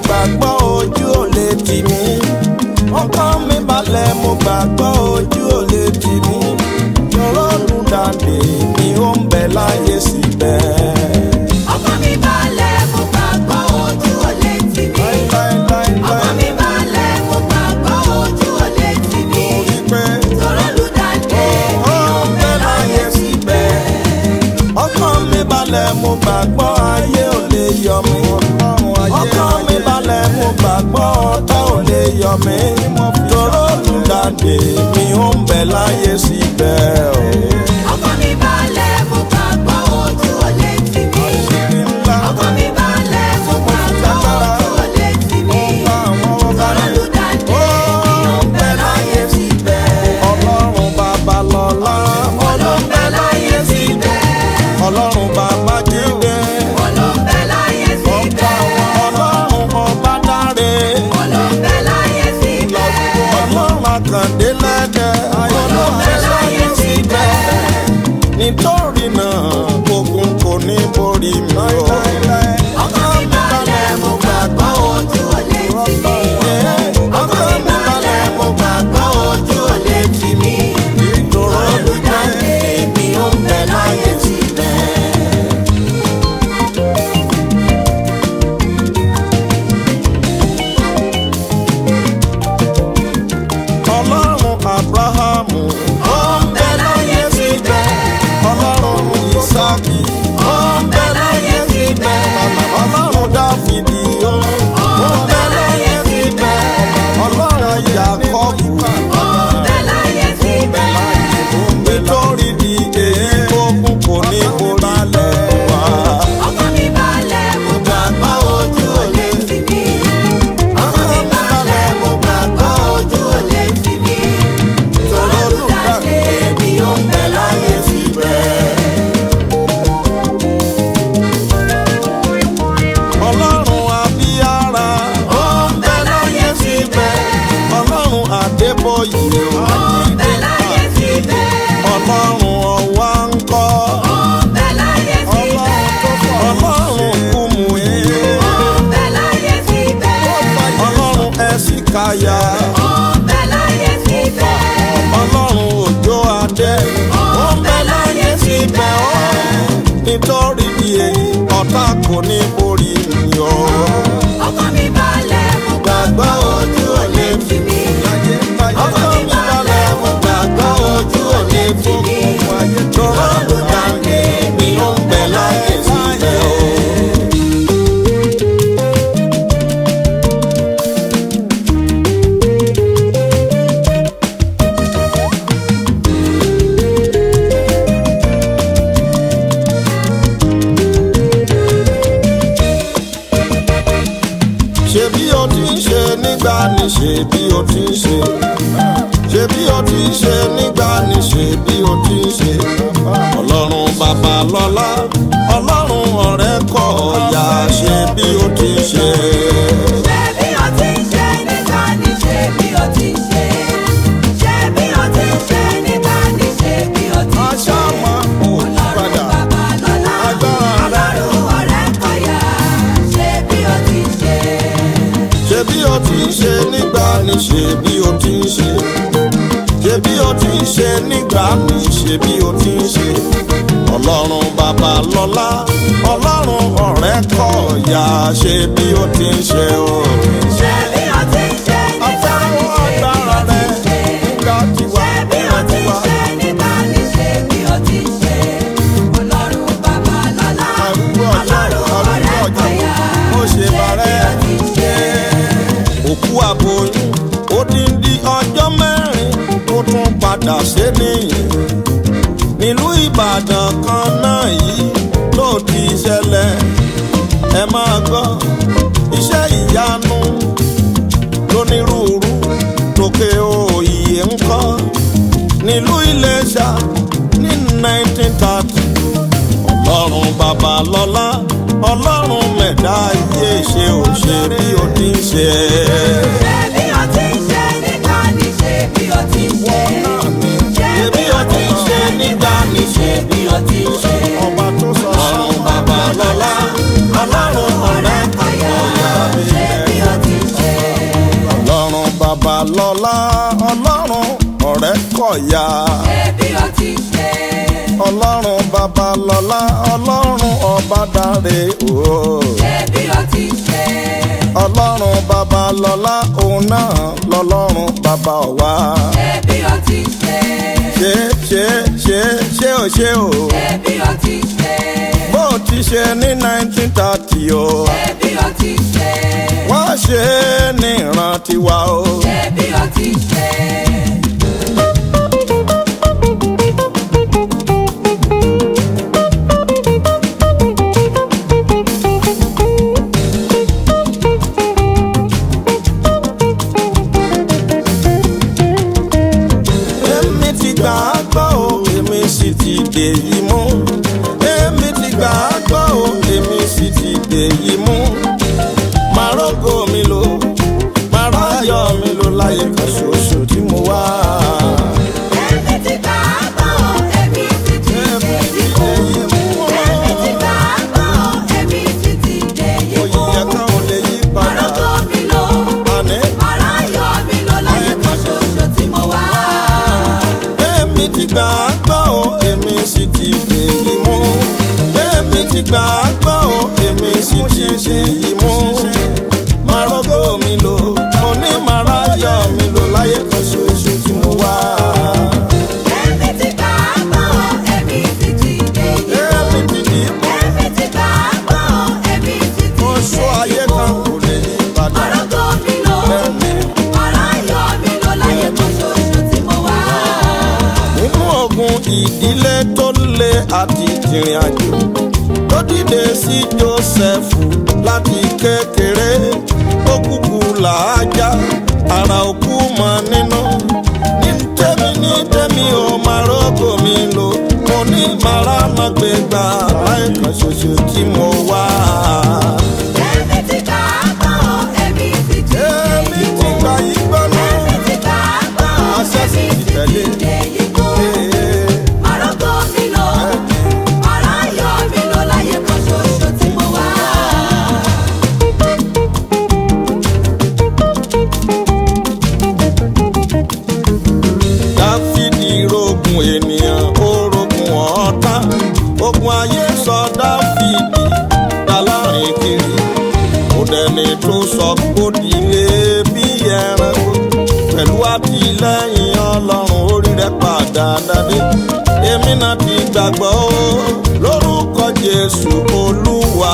gbàgbọ́ ojú ò lè tì mí. Ọkàn mi balẹ̀ mo gbàgbọ́ ojú ò lè tì mí. Tọrọ Olùdáǹdè ni ó ń bẹ láyé síbẹ̀. Ọkàn mi balẹ̀ mo gbàgbọ́ ojú ò lè tì mí. Ọkàn mi balẹ̀ mo gbàgbọ́ ojú ò lè tì mí. Tọrọ Olùdáǹdè ni ó ń bẹ láyé síbẹ̀. Ọkàn mi balẹ̀ mo gbàgbọ́ ayé ò lè yọ mí. Ọkàn mi balẹ̀ mo gbàgbọ́ ọ̀tá ò lè yọ mí. Tọrọ Olùdáǹdè ni ó ń bẹ láyé síbẹ̀. Ọkàn mi balẹ̀ mo gbàgbọ́ ojú ò lè tì mí. Ọkàn mi balẹ̀ mo gbàgbọ́ ojú ò lè tì mí. Tọrọ Olùdáǹdè ni ó ń bẹ láyé síbẹ̀. Ọlọ́run bàbá lọ́lá Ló ń bẹ láyé síbẹ̀. Ọlọ́run bàbá jíde. Ló ń bẹ láyé síbẹ̀. Ọlọ́run ọba dáre. Ló ń bẹ láyé síbẹ̀. Ọlọ́run àkàndé lẹ́dẹ̀. Ló ń bẹ láyé síbẹ̀. Nítorí náà ogun kò ní borí mi o. Ọkàn mi balẹ̀ mo gbàgbọ́ ojú ò lè tì mí. Ọkàn mi balẹ̀ mo gbàgbọ́ ojú ò lè tì mí. Tọrọ Olùdáǹdè ni ó ń bẹ láyé síbẹ̀. Ọlọ́run Abrahamu Ó ń bẹ láyé síbẹ̀. Ọlọ́run Isaki Ó ń bẹ láyé síbẹ̀. Ọlọ́run Dáfídì ó Ó ń bẹ láyé síbẹ̀. Ọlọ́run Jákọ́bù Ó ń bẹ láyé síbẹ̀. nítorí di èyí ogun kò ní borí wa. Ọkàn mi balẹ̀ mo gbàgbọ́ ojú ò lè tì mí. Ọkàn mi balẹ̀ mo gbàgbọ́ ojú ò lè tì mí. Tọrọ Olùdáǹdè ni ó ń bẹ láyé síbẹ̀. Ọlọ́run Abíyára Ó ń bẹ láyé síbẹ̀. Ọlọ́run Adébóyè Ó ń bẹ láyé síbẹ̀. Ọlọ́run ọ̀wá ńkọ́ Ó ń bẹ láyé síbẹ̀. Ọlọ́run Kúmùyí Ó ń bẹ láyé síbẹ̀. Ọlọ́run Ẹ̀sìkáyà Ó ń bẹ láyé síbẹ̀. Ọlọ́run Òjó Adé Ó ń bẹ láyé síbẹ̀. nítorí di èyí ọ̀tá kò ní borí mi o. Ọkàn mi balẹ̀ mo gbàgbọ́ ojú ò lè tì mí. Ọkàn mi balẹ̀ mo gbàgbọ́ ojú ò lè tì mí. Tọrọ Olùdáǹdè ni ó ń bẹ láyé síbẹ̀ o. Ṣé bí o ti ń ṣe nígbà ni ṣe bí o ti ń ṣe. Ṣé bí o ti ń ṣe nígbà ni ṣe bí o ti ń ṣe. Ọlọ́run bàbá lọ́lá Ọlọ́run ọ̀rẹ́ kọ̀ ọ̀yà ṣe bí o ti ń ṣe. Ṣé bí o ti ń ṣe nígbà ni ṣe bí o ti ń ṣe. Ṣé bí o ti ń ṣe nígbà ni ṣe bí o ti ń ṣe. Aṣá máa kó padà. Ọlọ́run bàbá lọ́lá. Agbára rẹ̀. Ọlọ́run ọ̀rẹ́ kọ̀yà. Ṣé bí o ti ń ṣe. Ṣé bí o ti ń ṣe nígbà ni ṣe bí o ti ń ṣe. Ṣé bí o ti ń ṣe nígbà ni ṣe bí o ti ń ṣe. Ọlọ́run bàbá lọ́lá Ọlọ́run ọ̀rẹ́ kọ̀ ọ̀yà ṣe bí o ti ń ṣe o. Ṣé bí o ti ń ṣe nígbà ni ṣe bí o ti ń ṣe. nígbà tiwa Ṣé bí o ti ń ṣe nígbà ni ṣe bí o ti ń ṣe. Ọlọ́run bàbá lọ́lá. Arúgbó ọjọ́, Ọlọ́run ọ̀rẹ́ arúgbó ọjọ́, kọ̀yà. ó ṣe bàrẹ́. Ṣé bí o ti ń ṣe. Òkú aboyún odindi ọjọ́ mẹ́rin tó tún padà ṣe nìyí. Nílùú Ìbàdàn kan náà yìí ló ti ṣẹlẹ̀. Ẹ máa gbọ́ iṣẹ́ ìyanu lónírúurú tókè òòyè ń kọ́ nílùú Iléṣà ní 1930. Ọlọ́run bàbá lọ́lá Ọlọ́run mẹ̀dá ayé ṣe ò ṣe bí o ti ń ṣe. Ṣé bí o ti ń ṣe nígbà ni ṣe bí o ti ń ṣe. Ṣé bí o ti ń ṣe nígbà ni ṣe bí o ti ń ṣe. Ọba tó sọ Ọlọ́run bàbá lọ́lá. Ọlọ́run ọ̀rẹ́ kọ̀yà. Ṣé bí rẹ̀ kọ̀yà. ṣé bí o ti ṣe. Ọlọ́run Babalọ́lá, Ọlọ́run Ọbádáre o. ṣé bí o ti ṣe. Ọlọ́run Babalọ́lá, òun náà lọ́lọ́run bàbá wa. ṣé bí o ti ṣe. ṣé o ṣe o. ṣé bí o ti ṣe. bó o ti ṣe ní 1930 o. ṣé bí o ti ṣe. wá ṣe é ní ìrántí wa o. ṣé bí o ti ṣe. Èyí mú èmi ti gbàgbọ́ o, èmi sì ti dèyí mú. Màá rògo mi lò, màá ráyọ̀ mi lò láyé kan ṣoṣo tí mo wá. Èmi ti gbàgbọ́ o, èmi sì ti dèyí mú. Èmi ti gbàgbọ́ o, èmi sì ti dèyí mú. Òyìnbó kan ò lè yí padà. Màá rògo mi lò, màá ráyọ̀ mi lò láyé kan ṣoṣo tí mo wá. Èmi ti gbàgbọ́ o, èmi sì ti dèyí mú. Èmi ti gbàgbọ́ o, èmi sì ti dèyí mú. Màá rògo mi lò, mo ní màá ráyọ̀ mi lò láyé kan ṣoṣo tí mo wá. Èmi ti gbàgbọ́ o, èmi sì ti dèyí mú. Èmi ti dì mú. Èmi ti gbàgbọ́ o, èmi sì ti Oṣù ayé dèyí mú. kan kò lè yí padà. Màá rògo mi lò, màá ráyọ̀ mi lò láyé kan ṣoṣo tí mo wá. Nínú ogun ìdílé tó le àti ìrìn àjò ló dìde sí Jósẹ́fù láti kékeré. Ó kúkú làájá, ara òkú mọ́ nínú. Ní tèmi ò máa rògo mi lò, mo ní màrá má gbé gbà láì kan ṣoṣo tí mo wá. Èmi ti gbàgbọ́ o, èmi sì ti Èmi dèyí ti mú. gbà yí gbọ́nà. Èmi ti gbàgbọ́ o, Àṣẹ sì èmi ti sì tẹ̀lé. ti dèyí mú. Màá rògo mi lò, màá ráyọ̀ mi lò láyé kan ṣoṣo tí mo wá. Dáfídì rogun ènìyàn, ó rogun ọ̀tá. Ogun ayé sọ Dáfídì dálárin kiri. Kò dẹni tó sọ kó dilé bí ẹranko. Pẹ̀lú àtìlẹ́yìn Ọlọ́run orí rẹ̀ padà dádé. Èmi náà ti gbàgbọ́ o, lórúkọ Jésù Olúwa.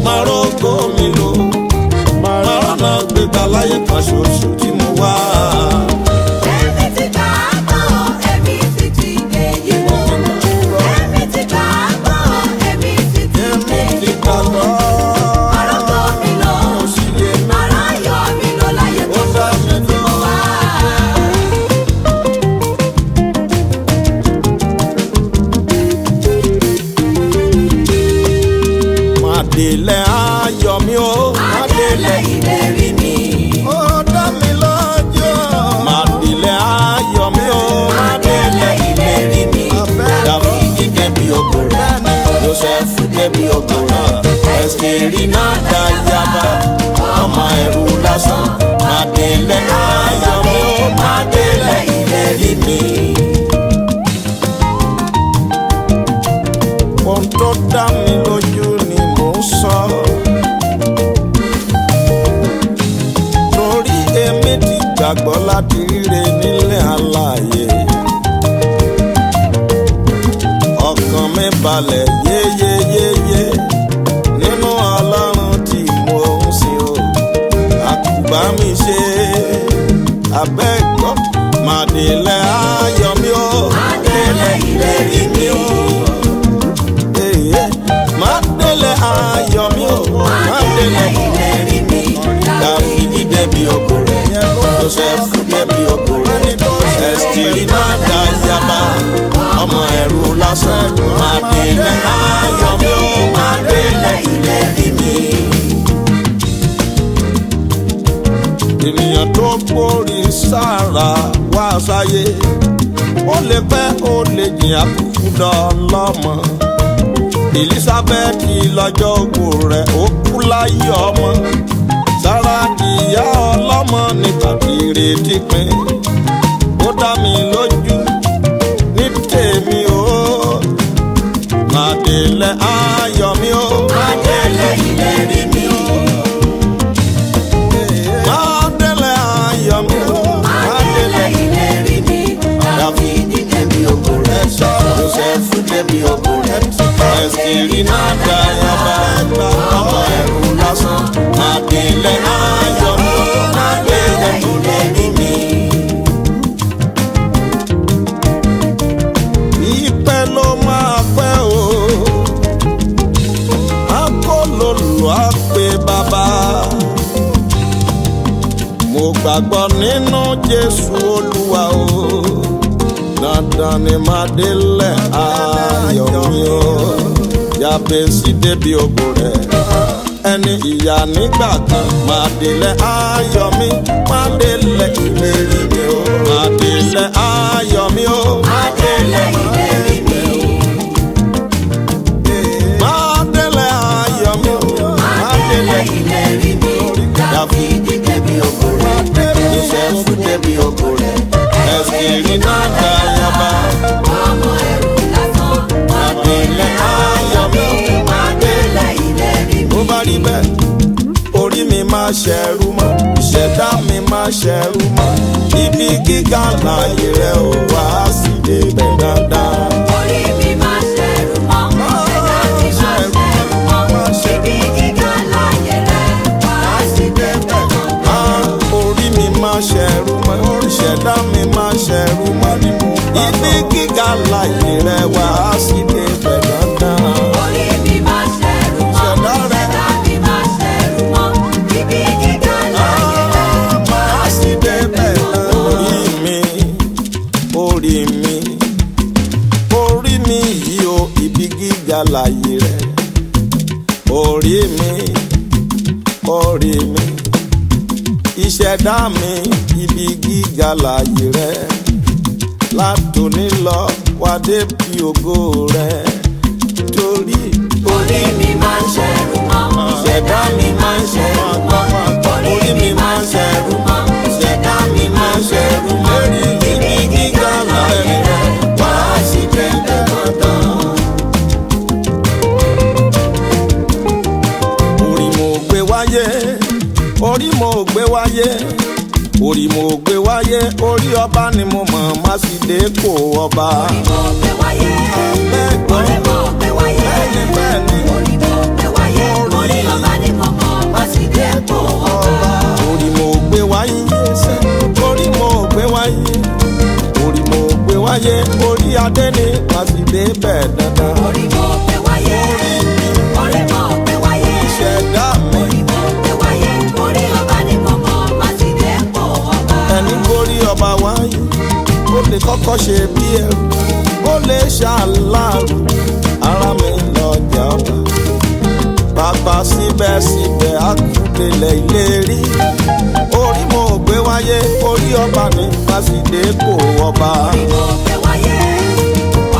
Màá rògo mi lò, màá rọ́nà gbégbá láyé kan ṣoṣo tí mo wá. Èmi ti gbàgbọ́ o, èmi sì ti dèyí mú. Èmi ti gbàgbọ́ o, èmi sì ti Èmi ti dèyí mú. gbàgbọ́. Màá rògo mi lò, màá ráyọ̀ mi lò láyé kan ṣoṣo tí mo wá. Màdélé ayọ̀ mi o. Adélé ìlérí mi. Ó dá mi lọ́jọ́. Màdélé ayọ̀ mi o. Adélé ìlérí mi. Dáfídì débi ògo rẹ̀, Jósẹ́fù débi ògo náà. Ẹ́sítérì náà dáyàbá, ọmọ ẹrú lásán. Màdélé ayọ̀ mi o. Màdélé ìlérí mi. Ohun tó dá mi lójú ni mò ń sọ. Torí èmi ti gbàgbọ́ láti ríre nílé alààyè. Ọkàn mi balẹ̀ yéyéyéyé nínú Ọlọ́run tí mo ń sìn o. Àkùbá mi ṣe abẹ́gbọ́. Màdélé ayọ̀ mi o. Adélé ìlérí mi. Màdélé ayọ̀ mi o. Adélé ìlérí mi. Dáfídì débi ògo rẹ̀, Jósẹ́fù débi ògo rẹ̀. Ẹ́sítérì náà dáyàbá, ọmọ ẹrú lásán. Màdélé ayọ̀ mi o. Màdélé ìlérí mi. Ènìyàn tó gbórí sára wá sáyé, ó lè pẹ́ ó lè jìn àkùkù dọ́lọ́mọ. Èlísábẹ́tì lọ́jọ́ ogbó rẹ̀ ó kú láyé ọmọ. Sárákì ìyá ọlọ́mọ nígbà tí ìrètí pin. Ó dá mi lójú ní tèmi o. Máa délẹ̀ ayọ̀ mi o. Máa délẹ̀ ìlérí mi. Máa délẹ̀ ayọ̀ mi o. Máa délẹ̀ ìlérí mi. Dáfídì débi ògo rẹ̀. Jósẹ́fù débi ògo rẹ̀. Ẹ̀sìrì náà dá yaba ẹgbà ọmọ ẹ̀rù lásán. Máa délẹ̀ ayọ̀ mi o. Máa délẹ̀ ìlérí mi. Ìpẹ́ ló máa pẹ́ o. Akólòlò á pe bàbá. Mo gbàgbọ́ nínú Jésù Olúwa o. Dandan ni máa délẹ̀ ayọ̀ mi o. Jábésì débi ògo rẹ̀. Ẹni ìyà nígbà kan máa délẹ̀ ayọ̀ mi. Máa délẹ̀ ìlérí mi o. Máa délẹ̀ ayọ̀ mi o. Máa délẹ̀ ìlérí mi. Máa délẹ̀ ayọ̀ mi o. Máa délẹ̀ ìlérí mi. Dáfídì débi ògo rẹ̀. Jósẹ́fù débi ògo rẹ̀. Ẹ̀sìrì náà dá yaba. Ọmọ ẹ̀rù lásán. Máa délẹ̀ ayọ̀ mi. Máa délẹ̀ ìlérí mi. Bó bá rí bẹ́ẹ̀, orí mi máa ṣẹ̀rù mọ́, ìṣẹ̀dá mi máa ṣẹ̀rù mọ́. Ibi gíga láyé rẹ̀ ò wá sí débẹ̀ dáadáa. Orí mi máa ṣẹ̀rù mọ́. Ẹ̀dá mi máa ṣẹ̀rù mọ́. Ibi gíga láyé rẹ̀ wá sí débẹ̀ Ah, orí mi máa ṣẹ̀rù mọ́, ìṣẹ̀dá mi máa ṣẹ̀rù mọ́. Ibi gíga láyé rẹ̀ wá sí débẹ̀ dáadáa. Orí mi máa ṣẹ̀rù mọ́. Ẹ̀dá mi máa ṣẹ̀rù mọ́. Ibi gíga láyé rẹ̀ wá sí débẹ̀ Orí mi, orí mi, orí mi yìí o, ibi gíga láyé rẹ̀. Orí mi, orí mi, ìṣẹ̀dá mi, ibi gíga láyé rẹ̀. Látòní lọ wá débi ògo rẹ̀. Torí Orí mi máa ń ṣẹ̀rù mọ́. Ìṣẹ̀dá mi máa ń ṣẹ̀rù mọ́. Orí mi máa ń ṣẹ̀rù mọ́. Ìṣẹ̀dá mi máa ń ṣẹ̀rù mọ́. Ibi gíga láyé rẹ̀ wá sí débẹ̀ dandan. orí mo gbé wáyé, orí mo gbé wáyé, orí mo gbé wáyé, orí ọba ni mo mọ̀ má sì dé kó ọba. Mo gbé wáyé. Orí mo gbé wáyé. Bẹ́ẹ̀ni, Orí mo gbé wáyé. Orí ọba ni mo mọ̀ má sì dé kó ọba. orí mo gbé wáyé, orí mo gbé wáyé, orí mo gbé wáyé, orí adé ni má sì dé bẹ́ẹ̀ dandan. Orí mo gbé wáyé. Orí mo gbé wáyé. Ìṣẹ̀dá mi, Orí mo gbé wáyé. Orí ọba ni mo mọ̀ má sì dé kó ọba. ẹni gorí ọba wáyé, ó lè kọ́kọ́ ṣe bí ẹrú, ó lè ṣàlàrù, ara mi lọ́jà ọba. Bàbá síbẹ̀síbẹ̀ àkùdélẹ̀ ìlérí. Orí mo gbé wáyé, orí ọba ni fásitì kò ọba. Orí mo gbé wáyé.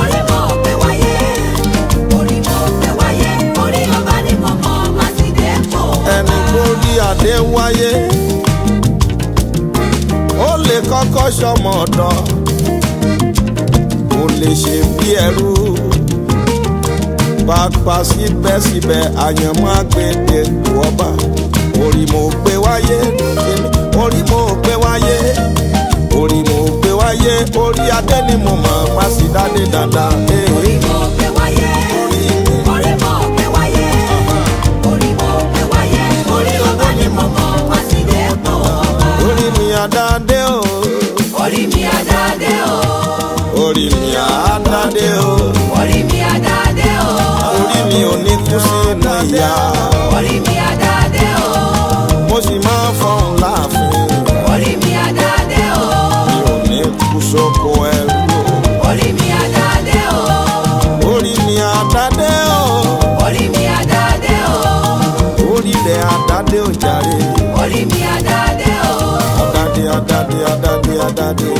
Orí mo gbé wáyé. Orí mo gbé wáyé. Orí ọba ni mo mọ̀ má sì dé kó ọba. Ẹni gorí adé wáyé, ó lè kọ́kọ́ ṣọmọ ọ̀dọ̀, ó lè ṣe bí ẹrú. Bàbá síbẹ̀síbẹ̀ àyànmọ́ àgbèdè kò ọba. Orí mo gbé wáyé, orí mo gbé wáyé, orí mo gbé wáyé, orí adé ni mo mọ̀ má sì dádé dáadáa. Orí mo gbé wáyé. Orí mo gbé wáyé. Orí mo gbé wáyé. Orí ọba ni mo mọ̀ má sì dé kó ọba. Orí mi àdáde o, Orí mi àdáde o. orí mi àdáde o, Orí mi àdáde o. orí mi ò ní kú sínú ìyà, Orí mi àdáde o. mo sì máa fọhùn láàfin, Orí mi àdáde o. mi ò ní kú sóko ẹrú. Orí mi àdáde o. Orí mi àdáde o, Orí mi àdáde o. orí rẹ̀ àdáde o jàre. Orí mi àdáde o. Àdáde, àdáde, àdáde, àdáde.